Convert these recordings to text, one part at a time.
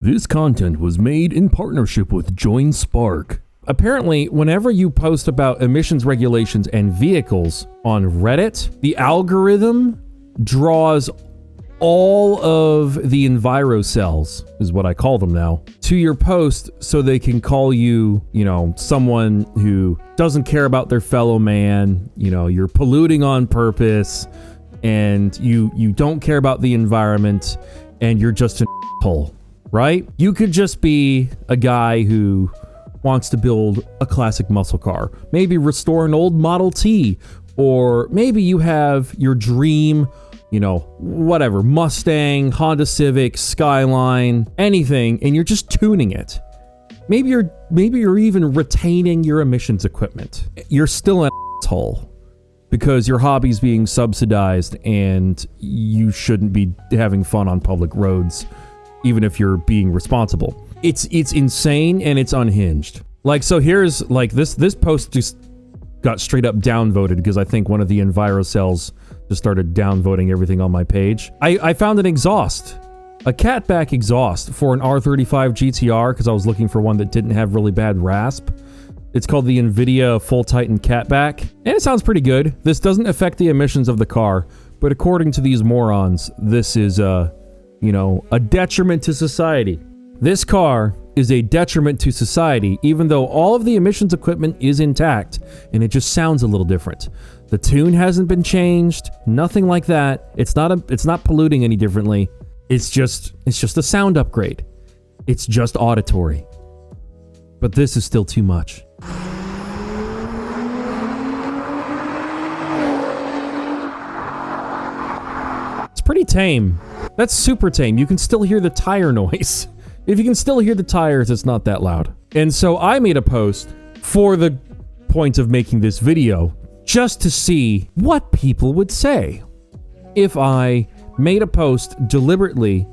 This content was made in partnership with Join Spark. Apparently, whenever you post about emissions regulations and vehicles on Reddit, the algorithm draws all of the envirocells, is what I call them now, to your post so they can call you, someone who doesn't care about their fellow man, you're polluting on purpose, and you don't care about the environment, and you're just an asshole, right? You could just be a guy who wants to build a classic muscle car, maybe restore an old Model T, or maybe you have your dream, whatever, Mustang, Honda Civic, Skyline, anything, and you're just tuning it. Maybe you're even retaining your emissions equipment. You're still an asshole because your hobby's being subsidized and you shouldn't be having fun on public roads, even if you're being responsible. It's insane and it's unhinged. So here's this post just got straight up downvoted because I think one of the envirocells just started downvoting everything on my page. I found an exhaust, a catback exhaust for an R35 GTR because I was looking for one that didn't have really bad rasp. It's called the NVIDIA Full Titan Catback, and it sounds pretty good. This doesn't affect the emissions of the car, but according to these morons, this is a detriment to society. This car is a detriment to society, even though all of the emissions equipment is intact, and it just sounds a little different. The tune hasn't been changed, nothing like that. It's not polluting any differently. It's just a sound upgrade. It's just auditory. But this is still too much. It's pretty tame. That's super tame. You can still hear the tire noise. If you can still hear the tires, it's not that loud. And so I made a post for the point of making this video just to see what people would say if I made a post deliberately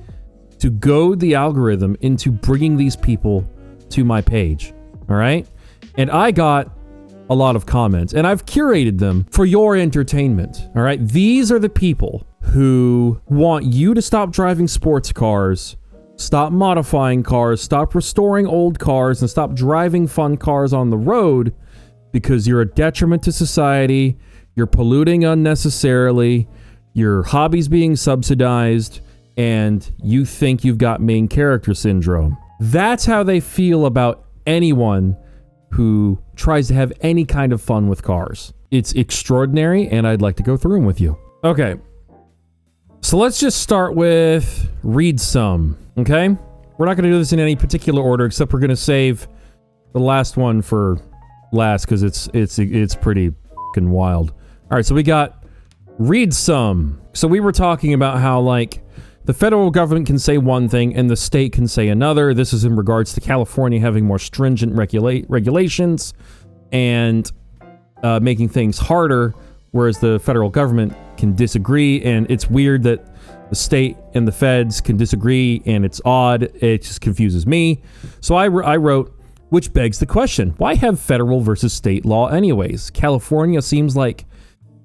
to goad the algorithm into bringing these people to my page. All right? And I got a lot of comments, and I've curated them for your entertainment. All right? These are the people who want you to stop driving sports cars, stop modifying cars, stop restoring old cars, and stop driving fun cars on the road because you're a detriment to society, you're polluting unnecessarily, your hobby's being subsidized, and you think you've got main character syndrome. That's how they feel about anyone who tries to have any kind of fun with cars. It's extraordinary, and I'd like to go through them with you. Okay. So let's just start with read some, okay? We're not going to do this in any particular order, except we're going to save the last one for last because it's pretty fucking wild. All right, so we got read some. So we were talking about how the federal government can say one thing and the state can say another. This is in regards to California having more stringent regulations and making things harder, whereas the federal government can disagree, and it's weird that the state and the feds can disagree, and it's odd. It just confuses me. So I wrote, which begs the question, why have federal versus state law anyways? California seems like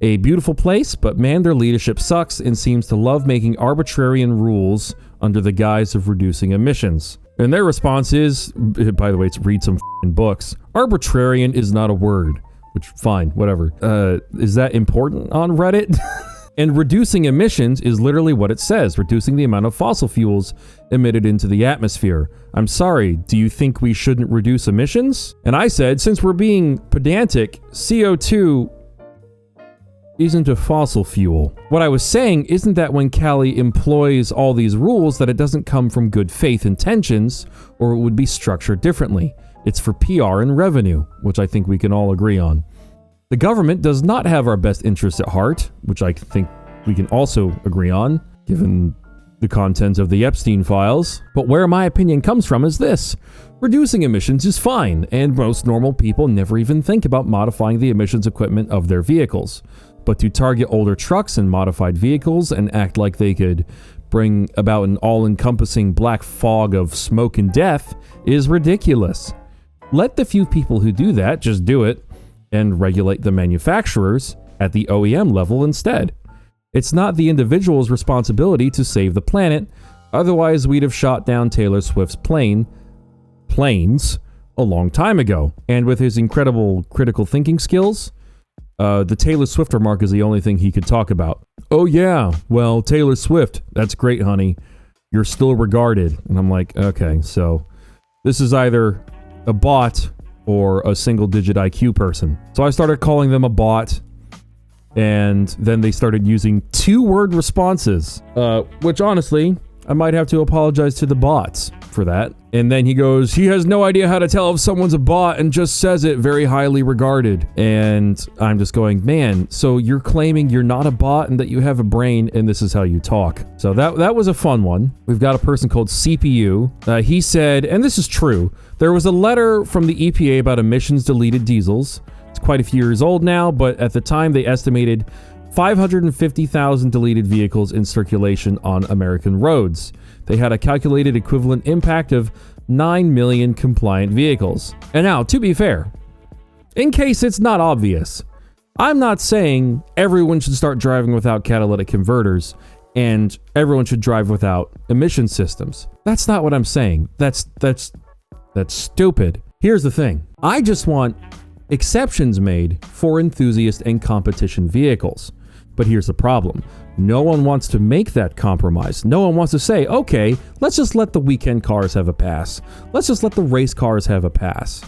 a beautiful place, but man, their leadership sucks and seems to love making arbitrarian rules under the guise of reducing emissions. And their response is, by the way, it's read some books. Arbitrarian is not a word. Which, fine, whatever. Is that important on Reddit? And reducing emissions is literally what it says, reducing the amount of fossil fuels emitted into the atmosphere. I'm sorry, do you think we shouldn't reduce emissions? And I said, since we're being pedantic, CO2 isn't a fossil fuel. What I was saying isn't that when Cali employs all these rules that it doesn't come from good faith intentions, or it would be structured differently. It's for PR and revenue, which I think we can all agree on. The government does not have our best interests at heart, which I think we can also agree on, given the content of the Epstein files. But where my opinion comes from is this. Reducing emissions is fine, and most normal people never even think about modifying the emissions equipment of their vehicles. But to target older trucks and modified vehicles and act like they could bring about an all-encompassing black fog of smoke and death is ridiculous. Let the few people who do that just do it and regulate the manufacturers at the OEM level instead. It's not the individual's responsibility to save the planet. Otherwise, we'd have shot down Taylor Swift's planes a long time ago. And with his incredible critical thinking skills, the Taylor Swift remark is the only thing he could talk about. Oh yeah, well, Taylor Swift, that's great, honey. You're still regarded. And I'm like, okay, so this is either a bot or a single-digit IQ person. So I started calling them a bot, and then they started using 2-word responses, which honestly, I might have to apologize to the bots for that. And then he goes, he has no idea how to tell if someone's a bot and just says it, very highly regarded. And I'm just going, man, so you're claiming you're not a bot and that you have a brain and this is how you talk. So that was a fun one. We've got a person called CPU. He said, and this is true, there was a letter from the EPA about emissions deleted diesels. It's quite a few years old now, but at the time they estimated 550,000 deleted vehicles in circulation on American roads. They had a calculated equivalent impact of 9 million compliant vehicles. And now, to be fair, in case it's not obvious, I'm not saying everyone should start driving without catalytic converters and everyone should drive without emission systems. That's not what I'm saying. That's stupid. Here's the thing. I just want exceptions made for enthusiast and competition vehicles. But here's the problem. No one wants to make that compromise. No one wants to say, okay, let's just let the weekend cars have a pass. Let's just let the race cars have a pass.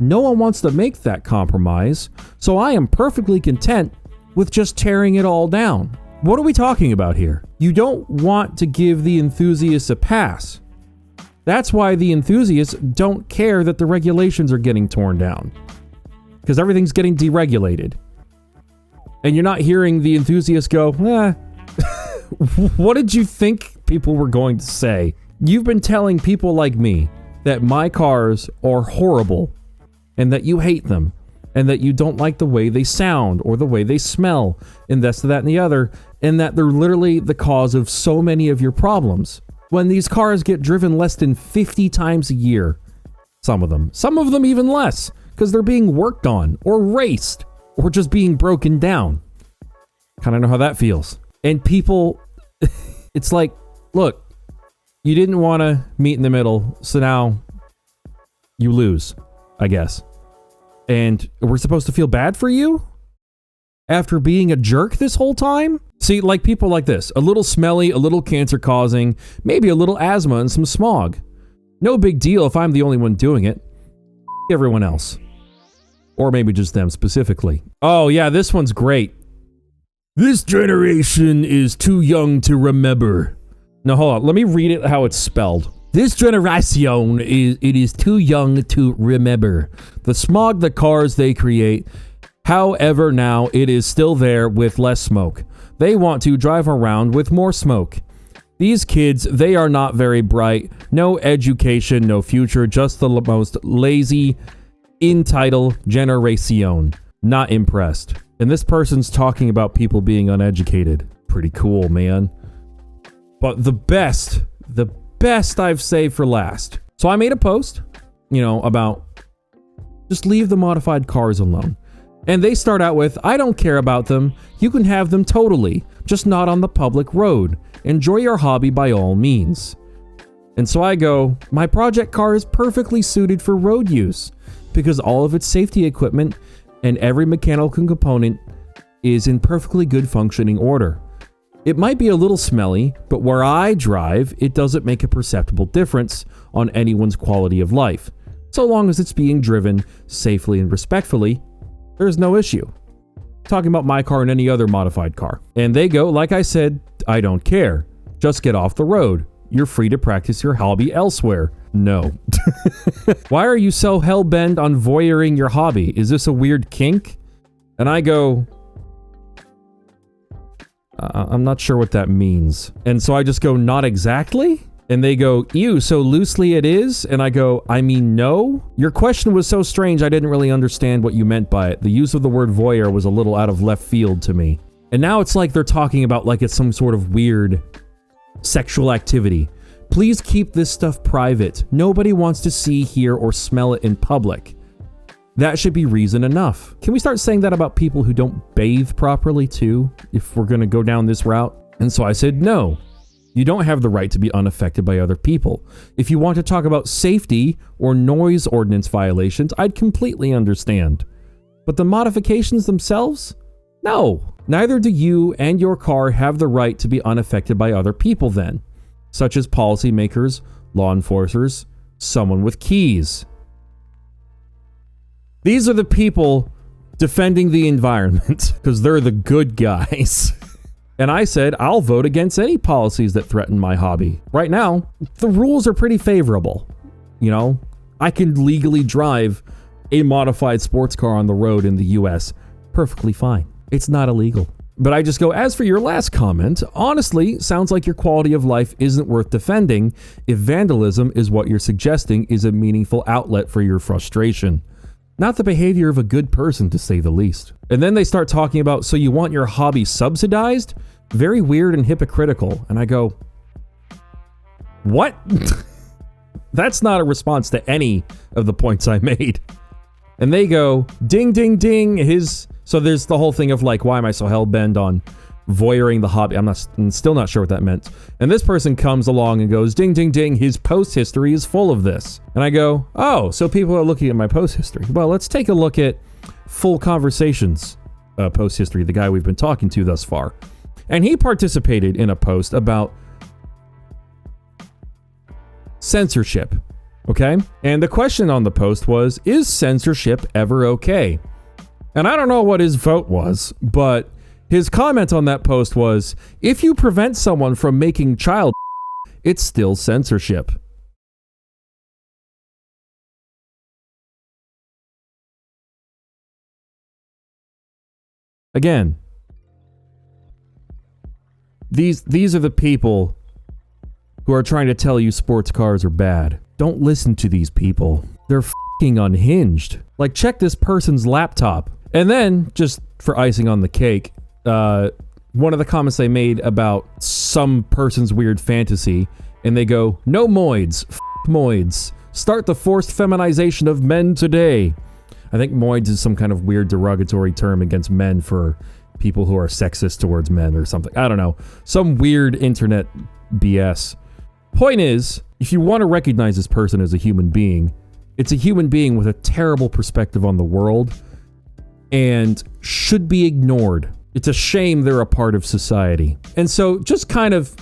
No one wants to make that compromise, so I am perfectly content with just tearing it all down. What are we talking about here? You don't want to give the enthusiasts a pass. That's why the enthusiasts don't care that the regulations are getting torn down, because everything's getting deregulated. And you're not hearing the enthusiasts go, what did you think people were going to say? You've been telling people like me that my cars are horrible and that you hate them and that you don't like the way they sound or the way they smell and this, that, and the other, and that they're literally the cause of so many of your problems. When these cars get driven less than 50 times a year, some of them even less, because they're being worked on or raced. Or just being broken down. Kind of know how that feels. And people, it's like, look, you didn't want to meet in the middle, so now you lose, I guess. And we're supposed to feel bad for you? After being a jerk this whole time? See, like people like this, a little smelly, a little cancer causing, maybe a little asthma and some smog. No big deal if I'm the only one doing it. Everyone else. Or maybe just them specifically. Oh yeah, this one's great. This generation is too young to remember. No, hold on. Let me read it how it's spelled. This generation is too young to remember the smog the cars they create. However, now it is still there with less smoke. They want to drive around with more smoke. These kids, they are not very bright. No education, no future, just the most lazy entitled generation. Not impressed. And this person's talking about people being uneducated. Pretty cool, man. But the best I've saved for last. So I made a post, about just leave the modified cars alone. And they start out with, I don't care about them. You can have them totally, just not on the public road. Enjoy your hobby by all means. And so I go, my project car is perfectly suited for road use, because all of its safety equipment and every mechanical component is in perfectly good functioning order. It might be a little smelly, but where I drive, it doesn't make a perceptible difference on anyone's quality of life. So long as it's being driven safely and respectfully, there's no issue. Talking about my car and any other modified car. And they go, like I said, I don't care. Just get off the road. You're free to practice your hobby elsewhere. No. Why are you so hell-bent on voyeuring your hobby? Is this a weird kink? And I go, I'm not sure what that means. And so I just go, not exactly? And they go, ew, so loosely it is? And I go, I mean, no? Your question was so strange I didn't really understand what you meant by it. The use of the word voyeur was a little out of left field to me. And now it's like they're talking about like it's some sort of weird sexual activity. Please keep this stuff private. Nobody wants to see, hear, or smell it in public. That should be reason enough. Can we start saying that about people who don't bathe properly too, if we're gonna go down this route? And so I said no. You don't have the right to be unaffected by other people. If you want to talk about safety or noise ordinance violations, I'd completely understand. But the modifications themselves? No. Neither do you and your car have the right to be unaffected by other people then, such as policymakers, law enforcers, someone with keys. These are the people defending the environment because they're the good guys. And I said, I'll vote against any policies that threaten my hobby. Right now, the rules are pretty favorable. You know, I can legally drive a modified sports car on the road in the US perfectly fine. It's not illegal. But I just go, as for your last comment, honestly, sounds like your quality of life isn't worth defending if vandalism is what you're suggesting is a meaningful outlet for your frustration. Not the behavior of a good person, to say the least. And then they start talking about, so you want your hobby subsidized? Very weird and hypocritical. And I go, what? That's not a response to any of the points I made. And they go, ding, ding, ding. So there's the whole thing of like, why am I so hell-bent on voyeuring the hobby? I'm still not sure what that meant. And this person comes along and goes, ding, ding, ding, his post history is full of this. And I go, oh, so people are looking at my post history. Well, let's take a look at Full Conversations post history, the guy we've been talking to thus far. And he participated in a post about censorship, okay? And the question on the post was, is censorship ever okay? And I don't know what his vote was, but his comment on that post was, if you prevent someone from making child, it's still censorship. Again, these are the people who are trying to tell you sports cars are bad. Don't listen to these people. They're f***ing unhinged. Like, check this person's laptop. And then, just for icing on the cake, one of the comments they made about some person's weird fantasy, and they go, no moids, f*** moids. Start the forced feminization of men today. I think moids is some kind of weird derogatory term against men for people who are sexist towards men or something. I don't know. Some weird internet BS. Point is, if you want to recognize this person as a human being, it's a human being with a terrible perspective on the world and should be ignored. It's a shame they're a part of society. And so just kind of,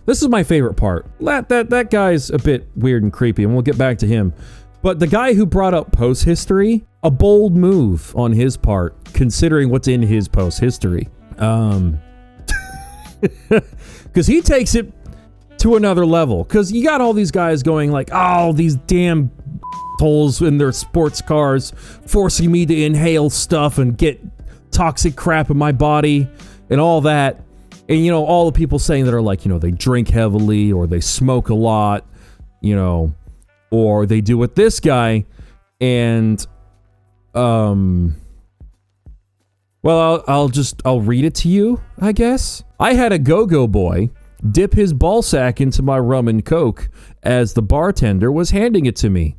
this is my favorite part. That guy's a bit weird and creepy, and we'll get back to him. But the guy who brought up post history, a bold move on his part, considering what's in his post history. Because he takes it to another level. Because you got all these guys going like, oh, these damn holes in their sports cars forcing me to inhale stuff and get toxic crap in my body and all that. And, you know, all the people saying that are like, you know, they drink heavily or they smoke a lot, you know, or they do what this guy. And, well, I'll read it to you, I guess. I had a go-go boy dip his ball sack into my rum and coke as the bartender was handing it to me.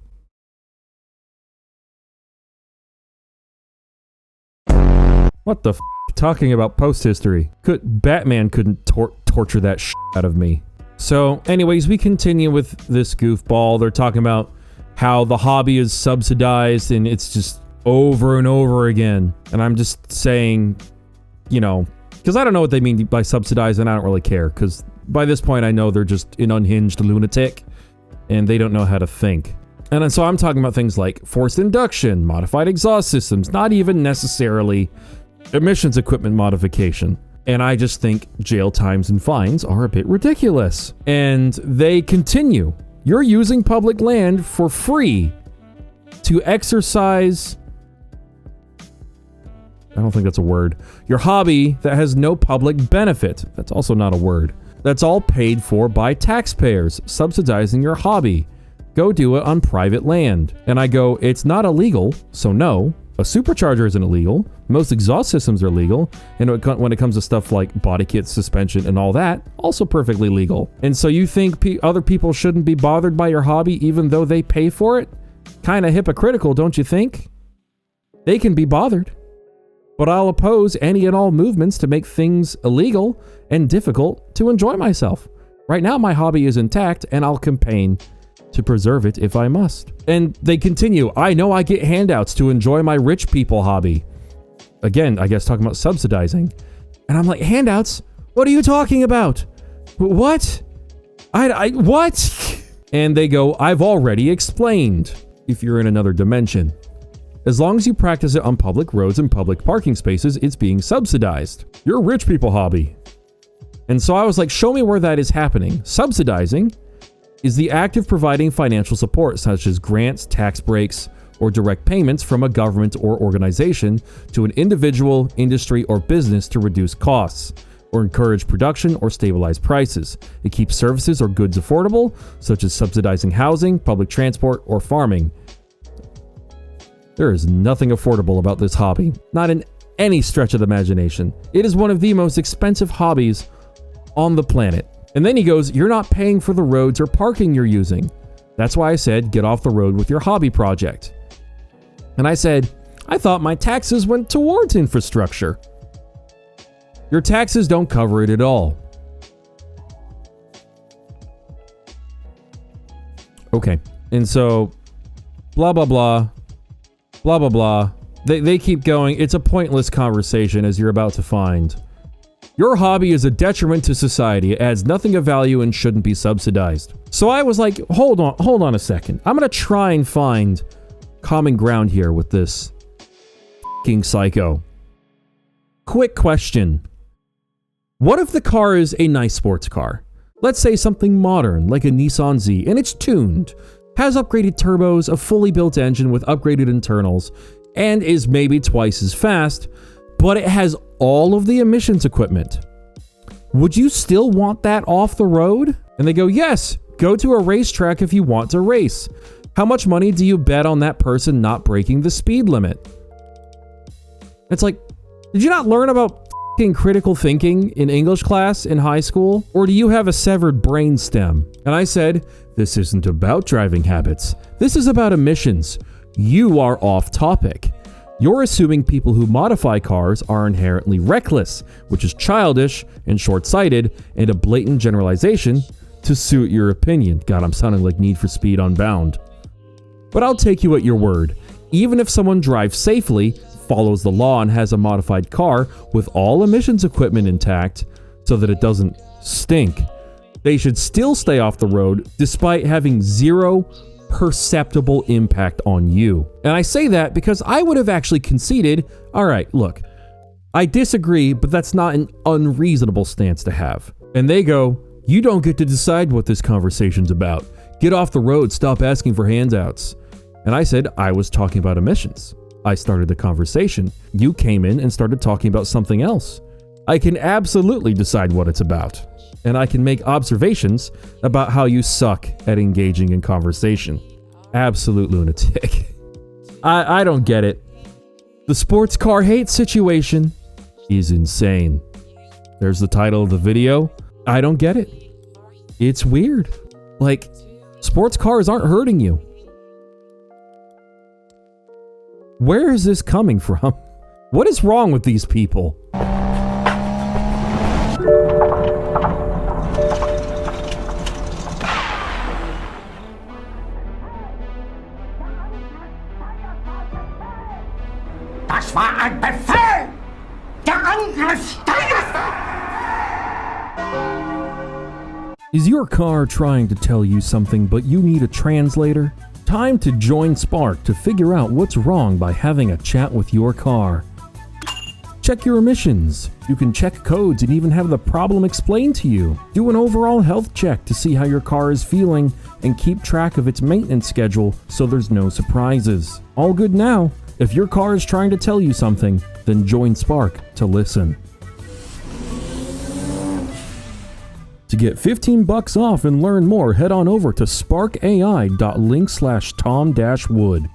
What the f***? Talking about post history. Batman couldn't torture that shit out of me. So, anyways, we continue with this goofball. They're talking about how the hobby is subsidized and it's just over and over again. And I'm just saying, you know, because I don't know what they mean by subsidized and I don't really care. Because by this point, I know they're just an unhinged lunatic and they don't know how to think. And so I'm talking about things like forced induction, modified exhaust systems, not even necessarily emissions equipment modification. And I just think jail times and fines are a bit ridiculous. And they continue. You're using public land for free to exercise, I don't think that's a word, your hobby that has no public benefit. That's also not a word. That's all paid for by taxpayers, subsidizing your hobby. Go do it on private land. And I go, it's not illegal, so no. A supercharger isn't illegal. Most exhaust systems are legal. And when it comes to stuff like body kits, suspension, and all that, also perfectly legal. And so you think other people shouldn't be bothered by your hobby even though they pay for it? Kind of hypocritical, don't you think? They can be bothered. but I'll oppose any and all movements to make things illegal and difficult to enjoy myself. Right now, my hobby is intact, and I'll campaign to preserve it if I must. And they continue, I know I get handouts to enjoy my rich people hobby. Again, I guess talking about subsidizing. And I'm like, handouts? What are you talking about? What? What? And they go, I've already explained. If you're in another dimension. As long as you practice it on public roads and public parking spaces, it's being subsidized. Your rich people hobby. And so I was like, show me where that is happening. Subsidizing is the act of providing financial support, such as grants, tax breaks, or direct payments from a government or organization to an individual, industry, or business to reduce costs, or encourage production or stabilize prices. It keeps services or goods affordable, such as subsidizing housing, public transport, or farming. There is nothing affordable about this hobby, not in any stretch of the imagination. It is one of the most expensive hobbies on the planet. And then he goes, you're not paying for the roads or parking you're using. That's why I said, get off the road with your hobby project. And I said, I thought my taxes went towards infrastructure. Your taxes don't cover it at all. Okay. And so, blah, blah, blah, blah, blah, blah. They keep going. It's a pointless conversation, as you're about to find. Your hobby is a detriment to society. It adds nothing of value and shouldn't be subsidized. So I was like, hold on a second. I'm going to try and find common ground here with this f***ing psycho. Quick question. What if the car is a nice sports car? Let's say something modern, like a Nissan Z, and it's tuned, has upgraded turbos, a fully built engine with upgraded internals, and is maybe twice as fast, but it has all of the emissions equipment. Would you still want that off the road? And they go, yes, go to a racetrack if you want to race. How much money do you bet on that person not breaking the speed limit? It's like, did you not learn about f***ing critical thinking in English class in high school? Or do you have a severed brain stem? And I said, this isn't about driving habits. This is about emissions. You are off topic. You're assuming people who modify cars are inherently reckless, which is childish and short-sighted and a blatant generalization to suit your opinion. God, I'm sounding like Need for Speed Unbound. But I'll take you at your word. Even if someone drives safely, follows the law, and has a modified car with all emissions equipment intact so that it doesn't stink, they should still stay off the road despite having zero perceptible impact on you. And I say that because I would have actually conceded, all right, look, I disagree, but that's not an unreasonable stance to have. And they go, you don't get to decide what this conversation's about. Get off the road, stop asking for handouts. And I said, I was talking about emissions. I started the conversation. You came in and started talking about something else. I can absolutely decide what it's about. And I can make observations about how you suck at engaging in conversation. Absolute lunatic. I don't get it. The sports car hate situation is insane. There's the title of the video. I don't get it. It's weird. Like, sports cars aren't hurting you. Where is this coming from? What is wrong with these people? Das war ein Befehl! Der Angriff steigt! Is your car trying to tell you something, but you need a translator? Time to join Spark to figure out what's wrong by having a chat with your car. Check your emissions. You can check codes and even have the problem explained to you. Do an overall health check to see how your car is feeling and keep track of its maintenance schedule so there's no surprises. All good now. If your car is trying to tell you something, then join Spark to listen. To get $15 off and learn more, head on over to sparkai.link/Tom-Wood.